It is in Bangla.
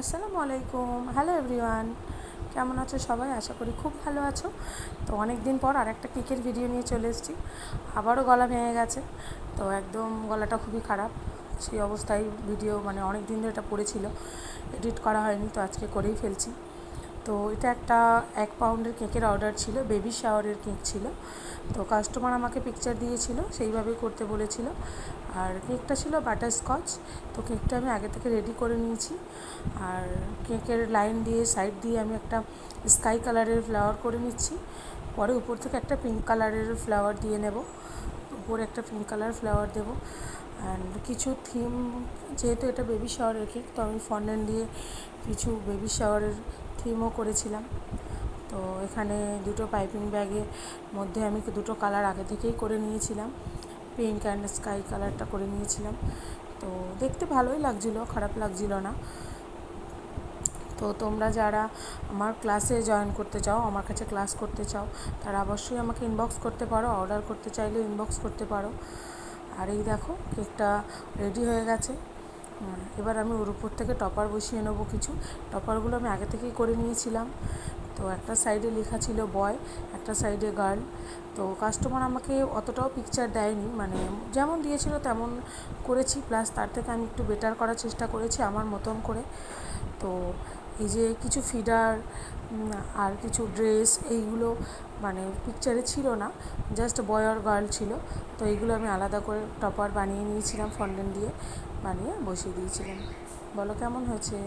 আসসালামু আলাইকুম, হ্যালো এভরিওয়ান। কেমন আছো সবাই? আশা করি খুব ভালো আছো। তো অনেক দিন পর আর একটা কেকের ভিডিও নিয়ে চলে এসেছি। আবারও গলা ভেঙে গেছে, তো একদম গলাটা খুবই খারাপ। সেই অবস্থায় ভিডিও মানে অনেক দিন ধরে এটা পড়েছিল, এডিট করা হয়নি, তো আজকে করেই ফেলছি। তো এটা একটা 1 পাউন্ডের কেকের অর্ডার ছিল, বেবি শাওয়ারের কেক ছিল। তো কাস্টমার আমাকে পিকচার দিয়েছিল, সেইভাবেই করতে বলেছিল। আর কেকটা ছিল বাটারস্কচ। তো কেকটা আমি আগে থেকে রেডি করে নিয়েছি। আর কেকের লাইন দিয়ে সাইড দিয়ে আমি একটা স্কাই কালারের ফ্লাওয়ার করে নিচ্ছি। পরে উপর থেকে একটা পিঙ্ক কালারের ফ্লাওয়ার দিয়ে নেব, উপরে একটা পিঙ্ক কালার ফ্লাওয়ার দেবো। অ্যান্ড কিছু থিম, যেহেতু এটা বেবি শাওয়ারের কেক, তো আমি ফন্ডেন্ট দিয়ে কিছু বেবি শাওয়ারের থিমও করেছিলাম। তো এখানে দুটো পাইপিং ব্যাগের মধ্যে আমি দুটো কালার আগে থেকেই করে নিয়েছিলাম, পিঙ্ক অ্যান্ড স্কাই কালারটা করে নিয়েছিলাম। তো দেখতে ভালোই লাগছিলো, খারাপ লাগছিলো না। তো তোমরা যারা আমার ক্লাসে জয়েন করতে চাও, আমার কাছে ক্লাস করতে চাও, তারা অবশ্যই আমাকে ইনবক্স করতে পারো। অর্ডার করতে চাইলে ইনবক্স করতে পারো। আর এই দেখো কেকটা রেডি হয়ে গেছে। এবার আমি ওর উপর থেকে টপার বসিয়ে নেবো। কিছু টপারগুলো আমি আগে থেকেই করে নিয়েছিলাম। তো একটা সাইডে লেখা ছিল বয়, একটা সাইডে গার্ল। তো কাস্টমার আমাকে অতটাও পিকচার দেয়নি, মানে যেমন দিয়েছিল তেমন করেছি, প্লাস তার থেকে আমি একটু বেটার করার চেষ্টা করেছি আমার মতন করে। তো এই যে কিছু ফিডার আর কিছু ড্রেস, এইগুলো মানে পিকচারে ছিল না, জাস্ট বয় আর গার্ল ছিল। তো এইগুলো আমি আলাদা করে টপার বানিয়ে নিয়েছিলাম, ফন্ডেন্ট দিয়ে বানিয়ে বসিয়ে দিয়েছিলাম। বলো কেমন হয়েছে?